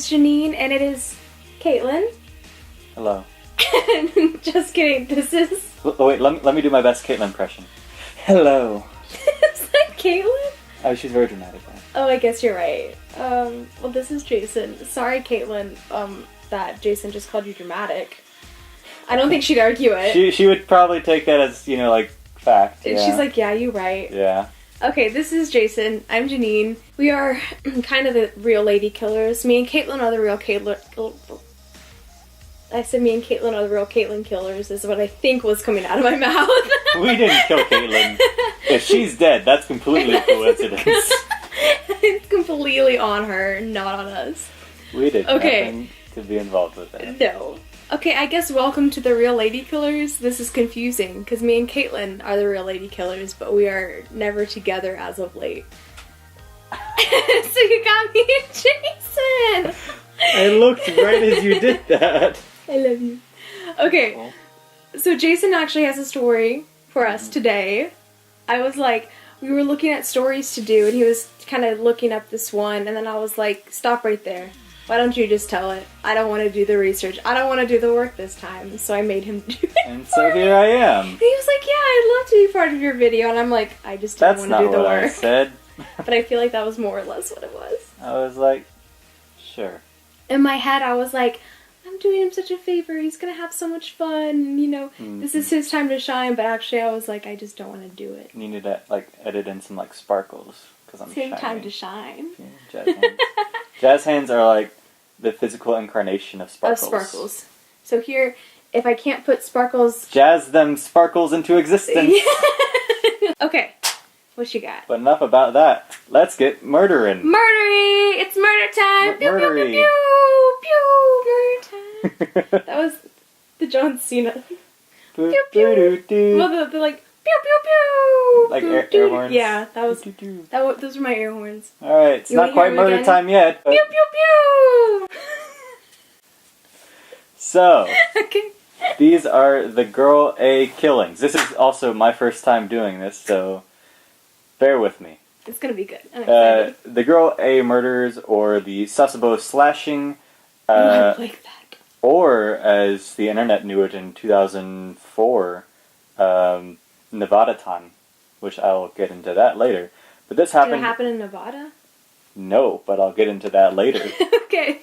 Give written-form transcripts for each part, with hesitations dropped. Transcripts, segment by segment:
is Janine, and it is Caitlin. Hello. Just kidding, this is... Oh wait, let me do my best Caitlin impression. Hello. Is that Caitlin? Oh, she's very dramatic. Right? Oh, I guess you're right. Well, this is Jason. Sorry, Caitlin, that Jason just called you dramatic. I don't think she'd argue it. She would probably take that as, you know, like, fact. And yeah. she's like, yeah, you're right. Yeah. Okay, this is Jason. I'm Janine. We are kind of the real lady killers. Me and Caitlin are the real Caitlin... I said me and Caitlin are the real Caitlin killers, is what I think was coming out of my mouth. We didn't kill Caitlin. If she's dead, that's completely coincidence. It's completely on her, not on us. We did nothing to be involved with that. No. Okay, I guess welcome to the real lady killers. This is confusing, because me and Caitlin are the real lady killers, but we are never together as of late. So you got me and Jason! I looked right as you did that. I love you. Okay, so Jason actually has a story for us today. I was like, we were looking at stories to do, and he was kind of looking up this one, and then I was like, stop right there. Why don't you just tell it? I don't want to do the research. I don't want to do the work this time. So I made him do it. And so here I am. And he was like, yeah, I'd love to be part of your video. And I'm like, I just didn't want to do the work. That's not what I said. But I feel like that was more or less what it was. I was like, sure. In my head, I was like, I'm doing him such a favor. He's going to have so much fun. You know, this is his time to shine. But actually, I was like, I just don't want to do it. You need to, like, edit in some, like, sparkles. Because I'm Same shiny. time to shine. Yeah, jazz hands. Jazz hands are, like, the physical incarnation of sparkles. Of sparkles. So here, if I can't put sparkles... Jazz them sparkles into existence. Okay. What you got? But enough about that. Let's get murdering. Murdery! It's murder time! Pew, pew, pew, pew, pew! Murder time! That was the John Cena. Pew, pew! Well, the like, pew, pew, pew! Like air horns? Yeah, that was... Those were my air horns. Alright, it's not quite murder time yet. But... Pew, pew, pew! So, Okay. These are the Girl A killings. This is also my first time doing this, so... bear with me. It's gonna be good. I'm excited. The Girl A murders, or the Sasebo slashing, I like that. or as the internet knew it in 2004, Nevada-tan, which I'll get into that later. But this happened... Did it happen in Nevada? No, but I'll get into that later. Okay.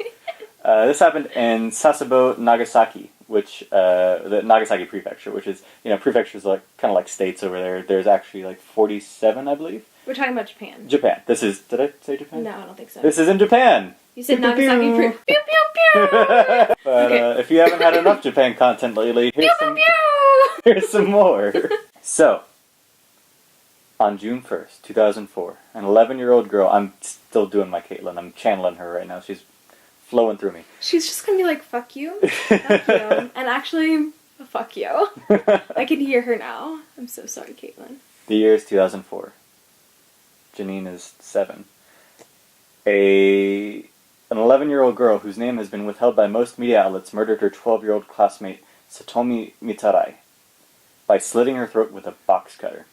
This happened in Sasebo, Nagasaki, which the Nagasaki prefecture, which is, you know, prefectures like kind of like states over there. There's actually like 47, I believe. We're talking about Japan. Japan. This is. Did I say Japan? No, I don't think so. This is in Japan. You said Nagasaki pew, pew pew pew. But Okay. If you haven't had enough Japan content lately, here's some more. So, on June 1st, 2004, an 11-year-old girl. I'm still doing my Caitlin. I'm channeling her right now. She's flowing through me. She's just gonna be like, fuck you. Fuck you. And actually, fuck you. I can hear her now. I'm so sorry, Caitlin. The year is 2004. Janine is 7. An 11-year-old girl whose name has been withheld by most media outlets murdered her 12-year-old classmate Satomi Mitarai by slitting her throat with a box cutter.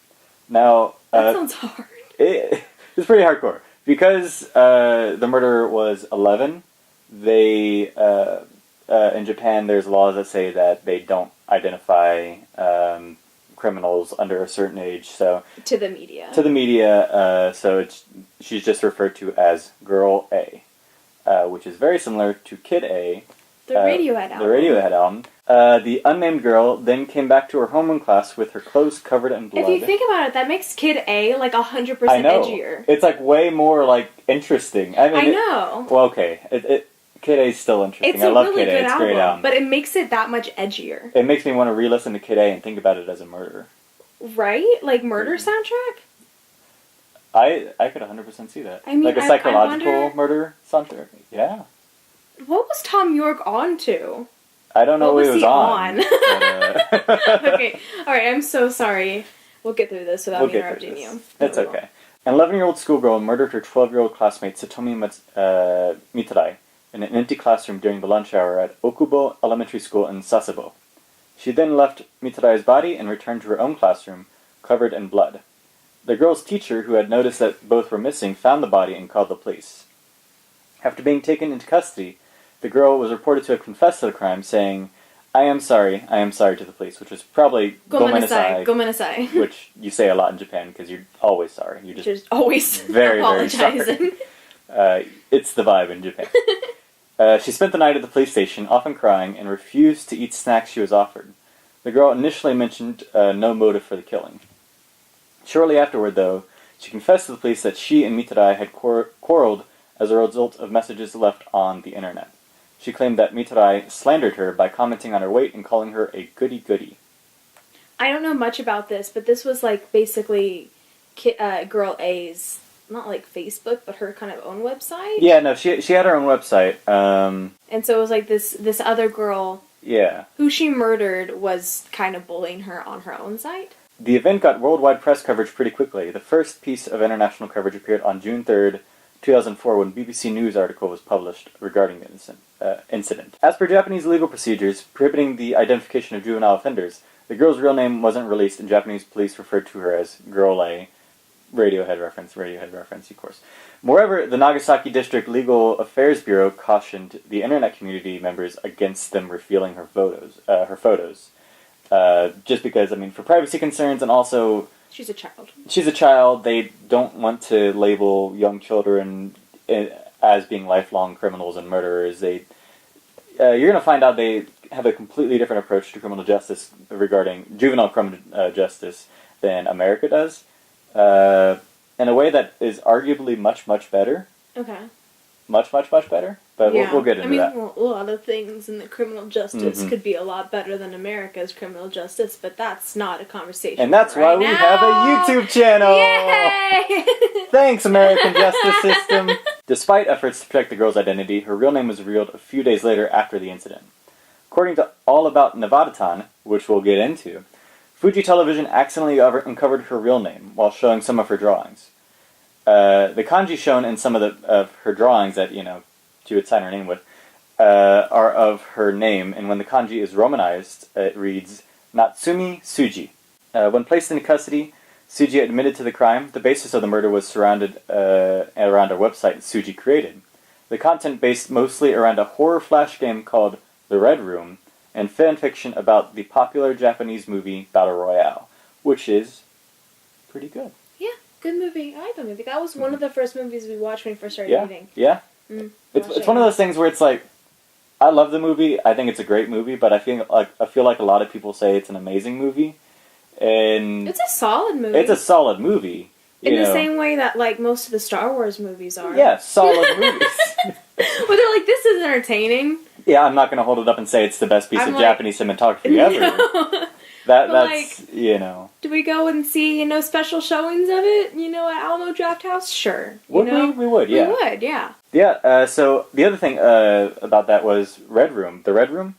Now... that sounds hard. It's pretty hardcore. Because the murderer was 11... They, in Japan, there's laws that say that they don't identify criminals under a certain age, so... To the media, so she's just referred to as Girl A, which is very similar to Kid A. The Radiohead album. The Radiohead album. The unnamed girl then came back to her homeroom class with her clothes covered in blood. If you think about it, that makes Kid A like 100% I know. edgier. It's like way more like interesting. I mean, I know. Well, okay. Kid A is still interesting. It's I love really Kid A. good It's a album, great album. but it makes it that much edgier. It makes me want to re-listen to Kid A and think about it as a murder. Right? Like murder soundtrack? I could 100% see that. I mean, like a psychological murder soundtrack. Yeah. What was Tom York on to? I don't know what he was on. But, okay. Alright, I'm so sorry. We'll get through this without me interrupting you. It's okay. An 11-year-old schoolgirl murdered her 12-year-old classmate Satomi Mitarai in an empty classroom during the lunch hour at Okubo Elementary School in Sasebo. She then left Mitarai's body and returned to her own classroom, covered in blood. The girl's teacher, who had noticed that both were missing, found the body and called the police. After being taken into custody, the girl was reported to have confessed to the crime, saying, I am sorry to the police, which was probably Gomenasai, which you say a lot in Japan because you're always sorry. You're just always very, apologizing. Very sorry. It's the vibe in Japan. She spent the night at the police station, often crying, and refused to eat snacks she was offered. The girl initially mentioned no motive for the killing. Shortly afterward, though, she confessed to the police that she and Mitarai had quarreled as a result of messages left on the internet. She claimed that Mitarai slandered her by commenting on her weight and calling her a goody-goody. I don't know much about this, but this was like basically Girl A's, not like Facebook, but her kind of own website. Yeah, no, she had her own website. And so it was like this other girl, who she murdered, was kind of bullying her on her own site. The event got worldwide press coverage pretty quickly. The first piece of international coverage appeared on June 3rd, 2004, when BBC News article was published regarding the incident. As per Japanese legal procedures prohibiting the identification of juvenile offenders, the girl's real name wasn't released, and Japanese police referred to her as Girl A. Radiohead reference, of course. Moreover, the Nagasaki District Legal Affairs Bureau cautioned the internet community members against them revealing her photos. Just because, for privacy concerns, and also... She's a child. She's a child. They don't want to label young children as being lifelong criminals and murderers. You're going to find out they have a completely different approach to criminal justice regarding juvenile criminal justice than America does. In a way that is arguably much, much better. Okay. Much, much, much better. But we'll get into that. A lot of things in the criminal justice could be a lot better than America's criminal justice, but that's not a conversation. And that's why we have a YouTube channel! Yay! Thanks, American justice system! Despite efforts to protect the girl's identity, her real name was revealed a few days later after the incident. According to All About Nevada-tan, which we'll get into, Fuji Television accidentally uncovered her real name while showing some of her drawings. The kanji shown in some of her drawings that, she would sign her name with, are of her name, and when the kanji is romanized, it reads Natsumi Tsuji. When placed into custody, Tsuji admitted to the crime. The basis of the murder was surrounded around a website Tsuji created. The content based mostly around a horror flash game called The Red Room, and fanfiction about the popular Japanese movie Battle Royale, which is pretty good. Yeah, good movie. I like the movie. That was one of the first movies we watched when we first started dating. Yeah. It's one of those things where it's like, I love the movie. I think it's a great movie, but I feel like a lot of people say it's an amazing movie, and it's a solid movie. It's a solid movie in the same way that like most of the Star Wars movies are. Yeah, solid movies. But they're like, this is entertaining. Yeah, I'm not going to hold it up and say it's the best piece of Japanese cinematography ever. No. That's Do we go and see special showings of it? At Alamo Drafthouse? Sure. We would. Yeah. We would. Yeah. Yeah. So the other thing about that was Red Room. The Red Room,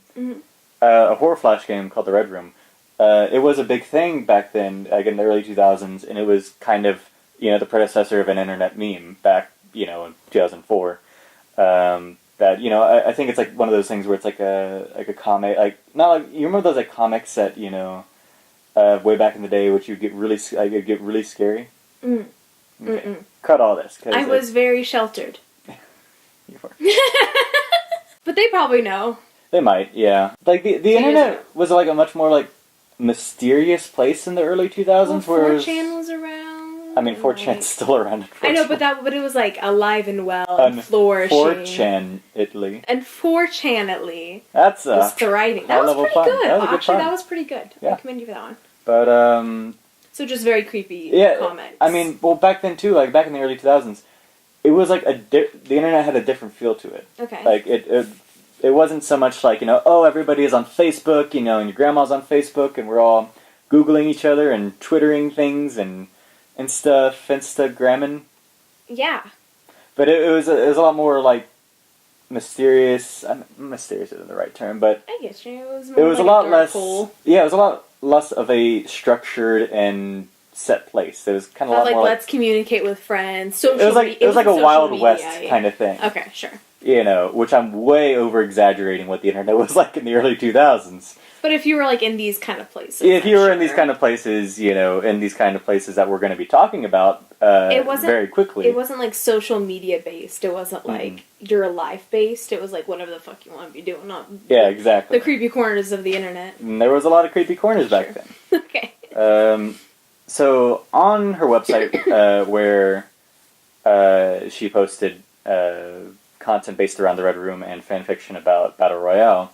a horror flash game called The Red Room. It was a big thing back then, like in the early 2000s, and it was kind of the predecessor of an internet meme back in 2004. That I think it's like one of those things where it's like a comic, like not like you remember those like comics that way back in the day, which you'd get really scary. Okay. Cut all this. I was very sheltered. You were. But they probably know. They might, yeah. Like the internet was like a much more like mysterious place in the early 2000s, where 4chan was around. 4chan's still around. I know, but it was like alive and well and flourishing. 4chan Italy. And 4chan That's was thriving. That was pretty good. Actually, that was pretty good. Yeah. I commend you for that one. But so just very creepy comments. Back then too, like back in the early 2000s, it was like the internet had a different feel to it. Okay. Like it wasn't so much like everybody is on Facebook, and your grandma's on Facebook, and we're all Googling each other and Twittering things and stuff, Instagramming. Yeah. But it was a lot more like mysterious. Mysterious isn't the right term, but I guess it was a lot less. Yeah, it was a lot less of a structured and set place. It was kind of a lot more let's communicate with friends. It was like a Wild West kind of thing. Okay, sure. You know, which I'm way over-exaggerating what the internet was like in the early 2000s. But if you were, like, in these kind of places... If you were in these kind of places, you know, in these kind of places that we're going to be talking about very quickly. It wasn't, like, social media-based. It wasn't, like, your life-based. It was, like, whatever the fuck you want to be doing. Not exactly. The creepy corners of the internet. And there was a lot of creepy corners back then. Okay. So, on her website, where she posted content based around the Red Room and fanfiction about Battle Royale,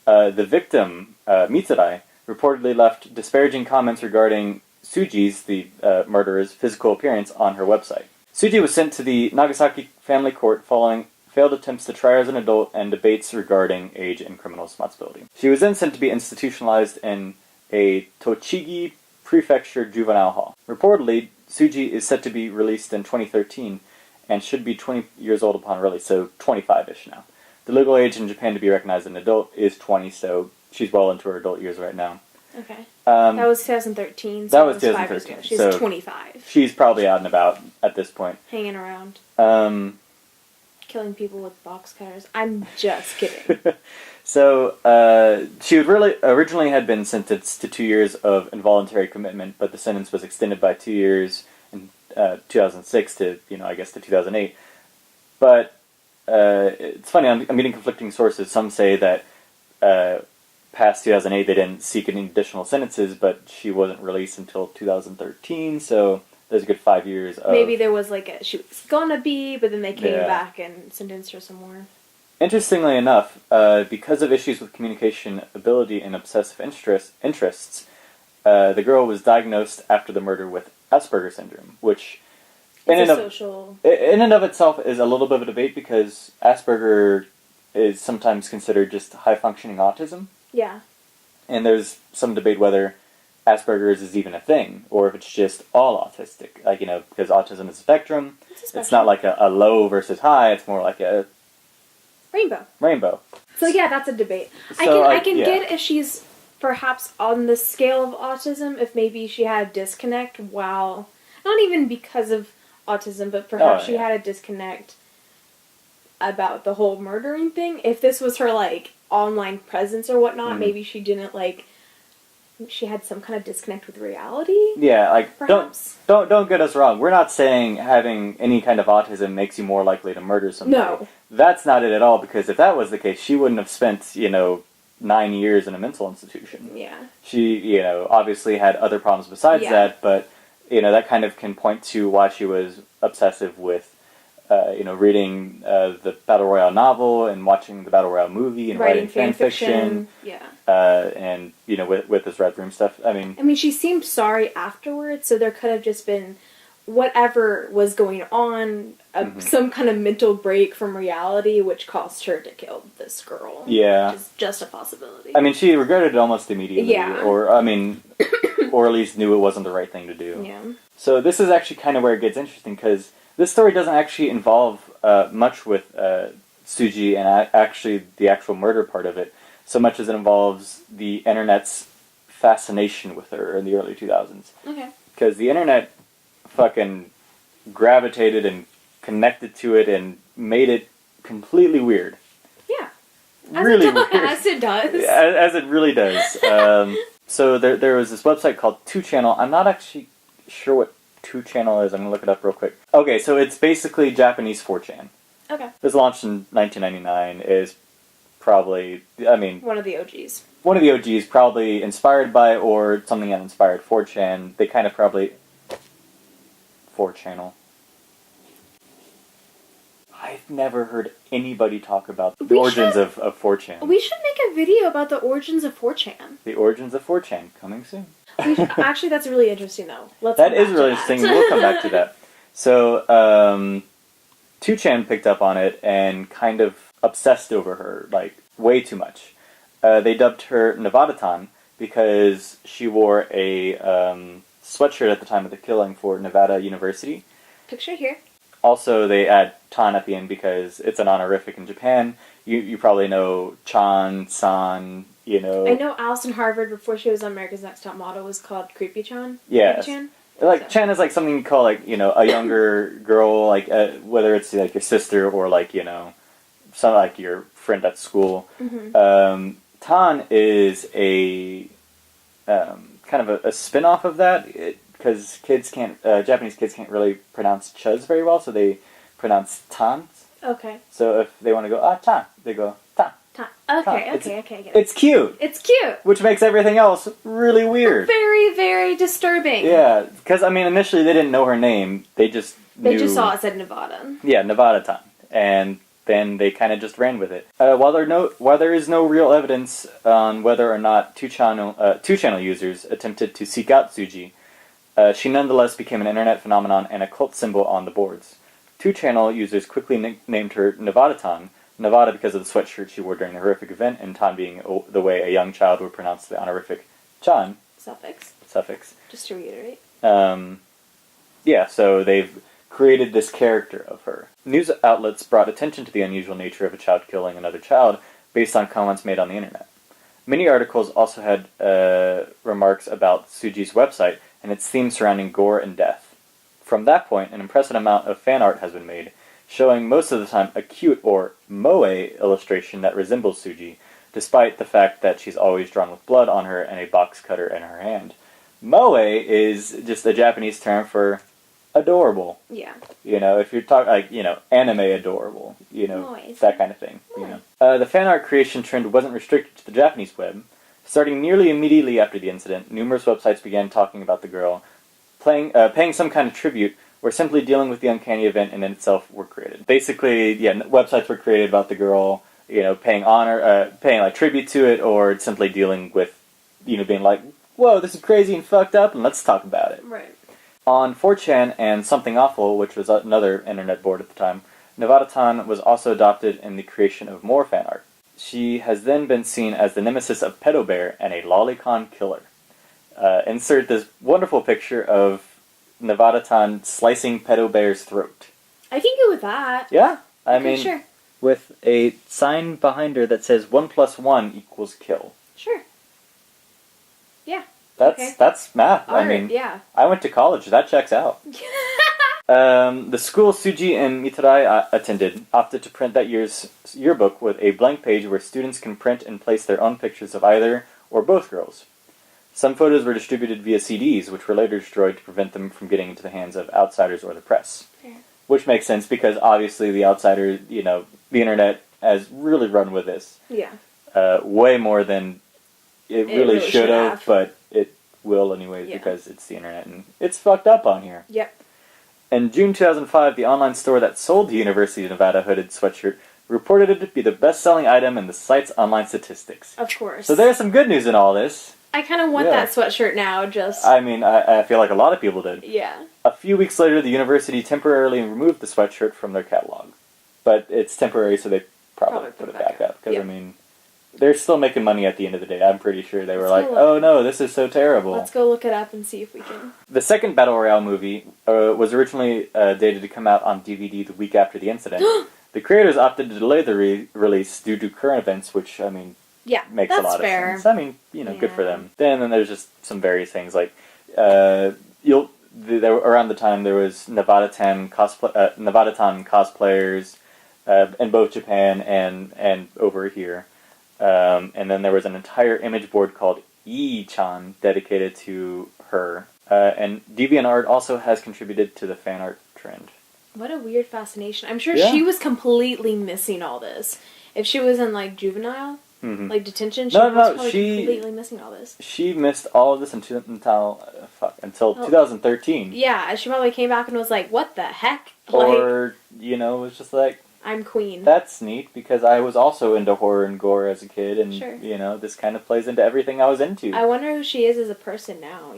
the victim, Mitsurai, reportedly left disparaging comments regarding Tsuji's, the murderer's, physical appearance on her website. Tsuji was sent to the Nagasaki family court following failed attempts to try her as an adult and debates regarding age and criminal responsibility. She was then sent to be institutionalized in a Tochigi Prefecture juvenile hall. Reportedly, Tsuji is set to be released in 2013 and should be 20 years old upon release, so 25-ish now. The legal age in Japan to be recognized as an adult is 20, so she's well into her adult years right now. Okay. That was 2013. So that was 2013. She's so 25. She's probably out and about at this point. Hanging around. Killing people with box cutters. I'm just kidding. So, she originally had been sentenced to 2 years of involuntary commitment, but the sentence was extended by 2 years in 2006 to, I guess to 2008. But it's funny, I'm getting conflicting sources. Some say that past 2008 they didn't seek any additional sentences, but she wasn't released until 2013, so there's a good 5 years of... Maybe there was she was gonna be, but then they came back and sentenced her some more. Interestingly enough, because of issues with communication ability and obsessive interests, the girl was diagnosed after the murder with Asperger's syndrome, which in and of itself is a little bit of a debate because Asperger is sometimes considered just high-functioning autism. Yeah. And there's some debate whether Asperger's is even a thing, or if it's just all autistic. Because autism is a spectrum. It's not like a low versus high, it's more like a... Rainbow. So yeah, that's a debate. I can get if she's perhaps on the scale of autism, if maybe she had a disconnect while... Not even because of autism, but perhaps she had a disconnect about the whole murdering thing. If this was her, online presence or whatnot, maybe she didn't, she had some kind of disconnect with reality? Yeah, perhaps. Don't get us wrong. We're not saying having any kind of autism makes you more likely to murder somebody. No. That's not it at all, because if that was the case, she wouldn't have spent, 9 years in a mental institution. Yeah. She, obviously had other problems besides that, but, that kind of can point to why she was obsessive with, reading the Battle Royale novel and watching the Battle Royale movie and writing fan fiction. Yeah. And, with this Red Room stuff, I mean, she seemed sorry afterwards, so there could have just been whatever was going on, some kind of mental break from reality, which caused her to kill this girl. Yeah. Which is just a possibility. She regretted it almost immediately. Yeah. Or at least knew it wasn't the right thing to do. Yeah. So this is actually kind of where it gets interesting, because this story doesn't actually involve much with Tsuji and actually the actual murder part of it, so much as it involves the internet's fascination with her in the early 2000s. Okay. Because the internet fucking gravitated and connected to it and made it completely weird. Yeah. Really weird. As it does. As it really does. So there was this website called 2channel. I'm not actually sure what 2channel is. I'm going to look it up real quick. Okay, so it's basically Japanese 4chan. Okay. It was launched in 1999. Is probably, one of the OGs. One of the OGs, probably inspired by or something that inspired 4chan. They kind of probably... 4channel. I've never heard anybody talk about the origins of 4chan. We should make a video about the origins of 4chan. The origins of 4chan, coming soon. Actually, that's really interesting, though. That is really interesting. We'll come back to that. So, 2chan picked up on it and kind of obsessed over her, way too much. They dubbed her Nevada-tan because she wore a sweatshirt at the time of the killing for Nevada University. Picture here. Also, they add tan at the end because it's an honorific in Japan. You probably know Chan, San, I know Allison Harvard, before she was on America's Next Top Model, was called Creepy Chan. Yeah. Chan is something you call, a younger girl, whether it's, your sister or, some like your friend at school. Tan is a kind of a spin-off of that, because Japanese kids can't really pronounce chuz very well, so they pronounce tan. Okay. So if they want to go tan, they go tan. Okay, tan. okay, I get it. It's cute. It's cute. Which makes everything else really weird. Very, very disturbing. Yeah, because I mean, initially they didn't know her name. They just saw it said Nevada. Yeah, Nevada Tan, and then they kind of just ran with it. While there is no real evidence on whether or not two-channel users attempted to seek out Tsuji, she nonetheless became an internet phenomenon and a cult symbol on the boards. Two-channel users quickly named her Nevada Tan, Nevada because of the sweatshirt she wore during the horrific event, and Tan being the way a young child would pronounce the honorific Chan. Suffix. Just to reiterate. Yeah, so they've created this character of her. News outlets brought attention to the unusual nature of a child killing another child based on comments made on the internet. Many articles also had remarks about Tsuji's website and its theme surrounding gore and death. From that point, an impressive amount of fan art has been made, showing most of the time a cute or moe illustration that resembles Tsuji, despite the fact that she's always drawn with blood on her and a box cutter in her hand. Moe is just a Japanese term for adorable. Yeah. You know, if you're talking, anime adorable, Moe. that kind of thing, The fan art creation trend wasn't restricted to the Japanese web. Starting nearly immediately after the incident, numerous websites began talking about the girl, paying some kind of tribute, or simply dealing with the uncanny event in itself were created. Basically, websites were created about the girl, paying tribute to it, or simply dealing with, being like, whoa, this is crazy and fucked up, and let's talk about it. Right. On 4chan and Something Awful, which was another internet board at the time, Nevada-tan was also adopted in the creation of more fan art. She has then been seen as the nemesis of Pedo Bear and a lolicon killer. Insert this wonderful picture of Nevada-tan slicing Pedo Bear's throat. I can go with that. Yeah, I mean, sure. With a sign behind her that says 1 + 1 = kill. Sure. Yeah. That's math. Art, yeah. I went to college. That checks out. The school Tsuji and Mitarai attended opted to print that year's yearbook with a blank page where students can print and place their own pictures of either or both girls. Some photos were distributed via CDs, which were later destroyed to prevent them from getting into the hands of outsiders or the press. Fair. Which makes sense because obviously the outsider, the internet has really run with this. Yeah. Way more than it really should have, but it will anyways because it's the internet and it's fucked up on here. Yep. In June 2005, the online store that sold the University of Nevada hooded sweatshirt reported it to be the best-selling item in the site's online statistics. Of course. So there's some good news in all this. I kind of want that sweatshirt now, just... I mean, I feel like a lot of people did. Yeah. A few weeks later, the university temporarily removed the sweatshirt from their catalog. But it's temporary, so they probably put it back up. Because, I mean, they're still making money at the end of the day. I'm pretty sure they were like, oh no, this is so terrible. Let's go look it up and see if we can... The second Battle Royale movie was originally dated to come out on DVD the week after the incident. The creators opted to delay the release due to current events, which, I mean... Yeah, makes a lot of sense. I mean, good for them. Then there's just some various things like around the time there was Nevada-tan cosplayers in both Japan and over here, and then there was an entire image board called E-chan dedicated to her. And DeviantArt also has contributed to the fan art trend. What a weird fascination! I'm sure she was completely missing all this. If she was in juvenile. Mm-hmm. Detention? She was probably completely missing all this. She missed all of this until 2013. Yeah, she probably came back and was like, what the heck? Or, was just like... I'm queen. That's neat, because I was also into horror and gore as a kid, and, this kind of plays into everything I was into. I wonder who she is as a person now,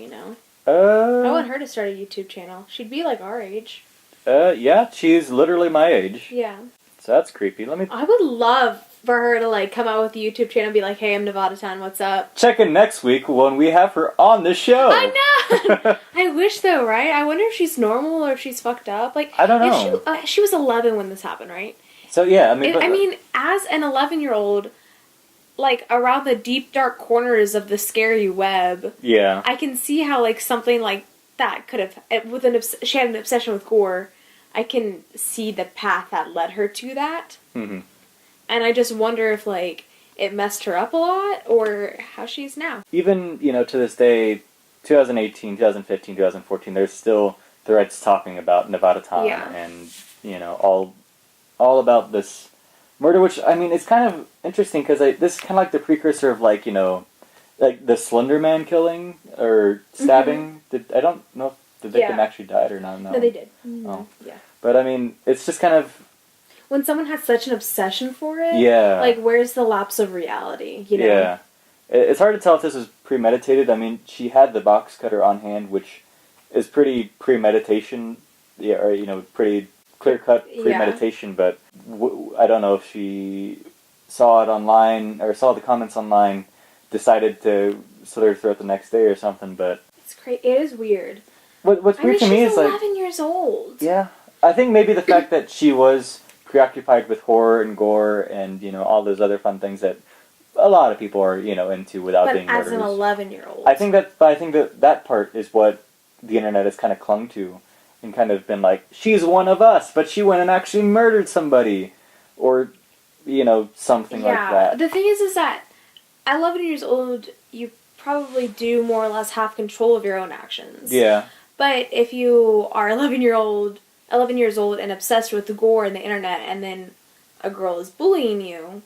I want her to start a YouTube channel. She'd be our age. Yeah, she's literally my age. Yeah. So that's creepy. I would love for her to come out with a YouTube channel and be like, hey, I'm Nevada-tan, what's up? Check in next week when we have her on the show. I know! I wish though, right? I wonder if she's normal or if she's fucked up. I don't know. She was 11 when this happened, right? So yeah, I mean, as an 11-year-old, around the deep dark corners of the scary web, yeah, I can see how something like that could have, she had an obsession with gore. I can see the path that led her to that. Mm-hmm. And I just wonder if, like, it messed her up a lot, or how she's now. Even, to this day, 2018, 2015, 2014, there's still threads talking about Nevada-tan and, all about this murder, which, I mean, it's kind of interesting, because this is kind of like the precursor of, like, like the Slender Man killing, or stabbing. I don't know if the victim actually died or not. No, they did. Oh. Yeah. But, I mean, it's just kind of... When someone has such an obsession for it, like, where's the lapse of reality, Yeah. It's hard to tell if this was premeditated. I mean, she had the box cutter on hand, which is pretty premeditation, or, pretty clear-cut premeditation, but I don't know if she saw it online, or saw the comments online, decided to slit her throat the next day or something, but... It's crazy. It is weird. What's weird to me is, like... she's 11 years old. Yeah. I think maybe the fact that she was preoccupied with horror and gore and, all those other fun things that a lot of people are, into without being murderers. But as an 11-year-old. I think that part is what the internet has kind of clung to and kind of been like, she's one of us, but she went and actually murdered somebody. Or, something like that. The thing is that at 11 years old, you probably do more or less have control of your own actions. Yeah. But if you are 11 years old and obsessed with the gore and the internet, and then a girl is bullying you,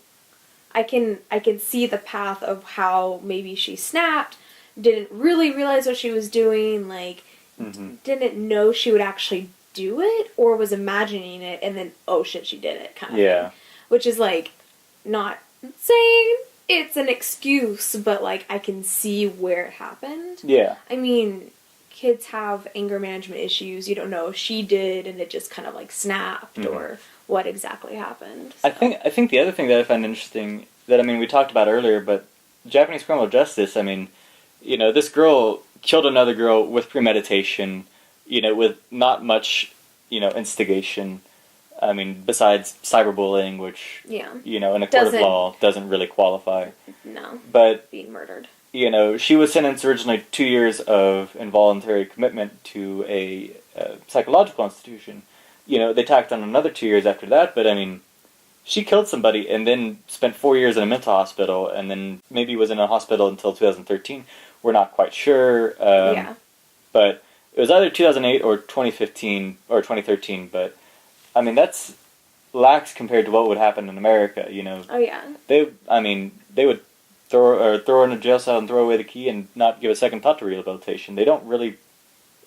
I can see the path of how maybe she snapped, didn't really realize what she was doing, like, didn't know she would actually do it, or was imagining it, and then, oh shit, she did it, kind of thing. Which is, like, not saying it's an excuse, but, like, I can see where it happened. Yeah. I mean... Kids have anger management issues. You don't know if she did and it just kind of like snapped or what exactly happened. So. I think the other thing that I find interesting that, I mean, we talked about earlier, but Japanese criminal justice, I mean, this girl killed another girl with premeditation, with not much, instigation. I mean, besides cyberbullying, which, in a court of law doesn't really qualify. No. But being murdered. She was sentenced originally 2 years of involuntary commitment to a psychological institution. They tacked on another 2 years after that, but I mean, she killed somebody and then spent 4 years in a mental hospital, and then maybe was in a hospital until 2013. We're not quite sure. But it was either 2008 or 2015 or 2013, but I mean, that's lax compared to what would happen in America, Oh, yeah. They would throw her in a jail cell and throw away the key and not give a second thought to rehabilitation. They don't really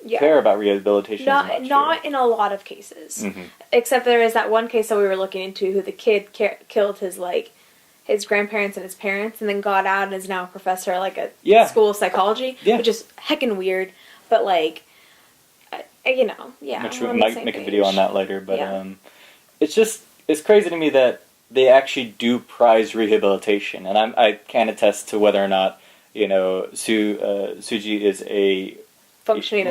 care about rehabilitation as much. Not in a lot of cases. Except there is that one case that we were looking into who the kid killed his grandparents and his parents and then got out and is now a professor at like a school of psychology, which is heckin' weird. But like, Might make a video on that later, but it's crazy to me that they actually do prize rehabilitation, and I can attest to whether or not Tsuji is a functioning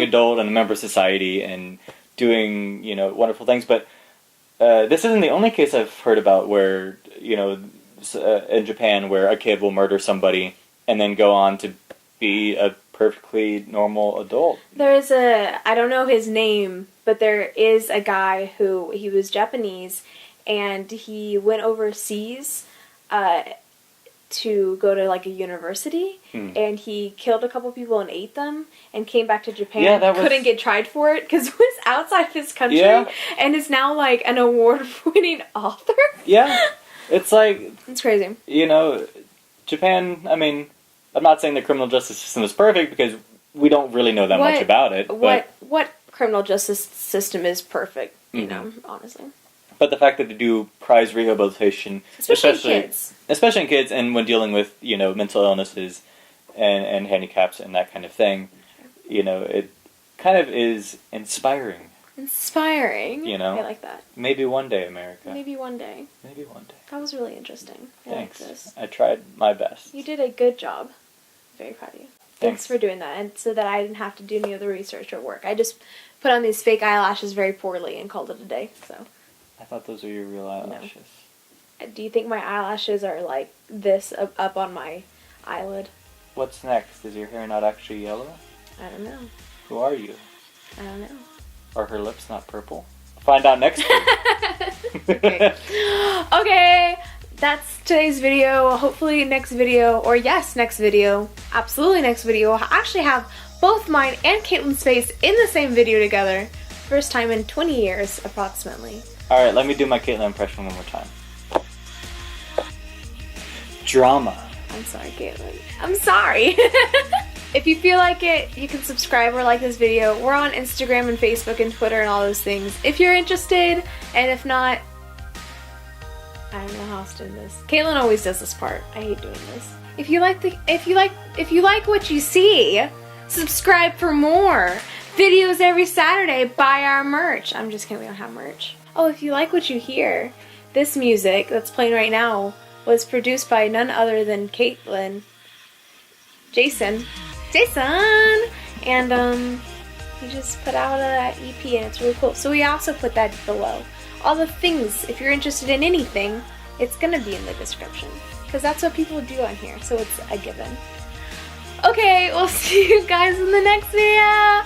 adult and a member of society and doing wonderful things. But this isn't the only case I've heard about where in Japan where a kid will murder somebody and then go on to be a perfectly normal adult. There's I don't know his name, but there is a guy who he was Japanese. And he went overseas to go to, like, a university. And he killed a couple people and ate them. And came back to Japan. Couldn't get tried for it because it was outside his country. Yeah. And is now, like, an award-winning author. Yeah. It's like... It's crazy. Japan, I mean... I'm not saying the criminal justice system is perfect because we don't really know that much about it. What criminal justice system is perfect, you know, honestly. But the fact that they do prize rehabilitation, especially in kids, and when dealing with mental illnesses and handicaps and that kind of thing, it kind of is inspiring. Inspiring. I like that. Maybe one day, America. Maybe one day. That was really interesting. Thanks. Like this. I tried my best. You did a good job. Very proud of you. Thanks for doing that, and so that I didn't have to do any other research or work. I just put on these fake eyelashes very poorly and called it a day. So. I thought those were your real eyelashes. No. Do you think my eyelashes are like this up on my eyelid? What's next? Is your hair not actually yellow? I don't know. Who are you? I don't know. Are her lips not purple? Find out next week. Okay. Okay, that's today's video. Hopefully next video, or yes, next video, absolutely next video, we'll actually have both mine and Caitlin's face in the same video together. First time in 20 years, approximately. Alright, let me do my Caitlyn impression one more time. Drama. I'm sorry, Caitlin. I'm sorry. If you feel like it, you can subscribe or like this video. We're on Instagram and Facebook and Twitter and all those things if you're interested, and if not, I don't know how else to do this. Caitlin always does this part. I hate doing this. If you like what you see, subscribe for more videos every Saturday. Buy our merch. I'm just kidding, we don't have merch. Oh, if you like what you hear, this music that's playing right now was produced by none other than Caitlin, Jason, and he just put out an EP and it's really cool. So we also put that below. All the things, if you're interested in anything, it's gonna be in the description because that's what people do on here. So it's a given. Okay, we'll see you guys in the next video.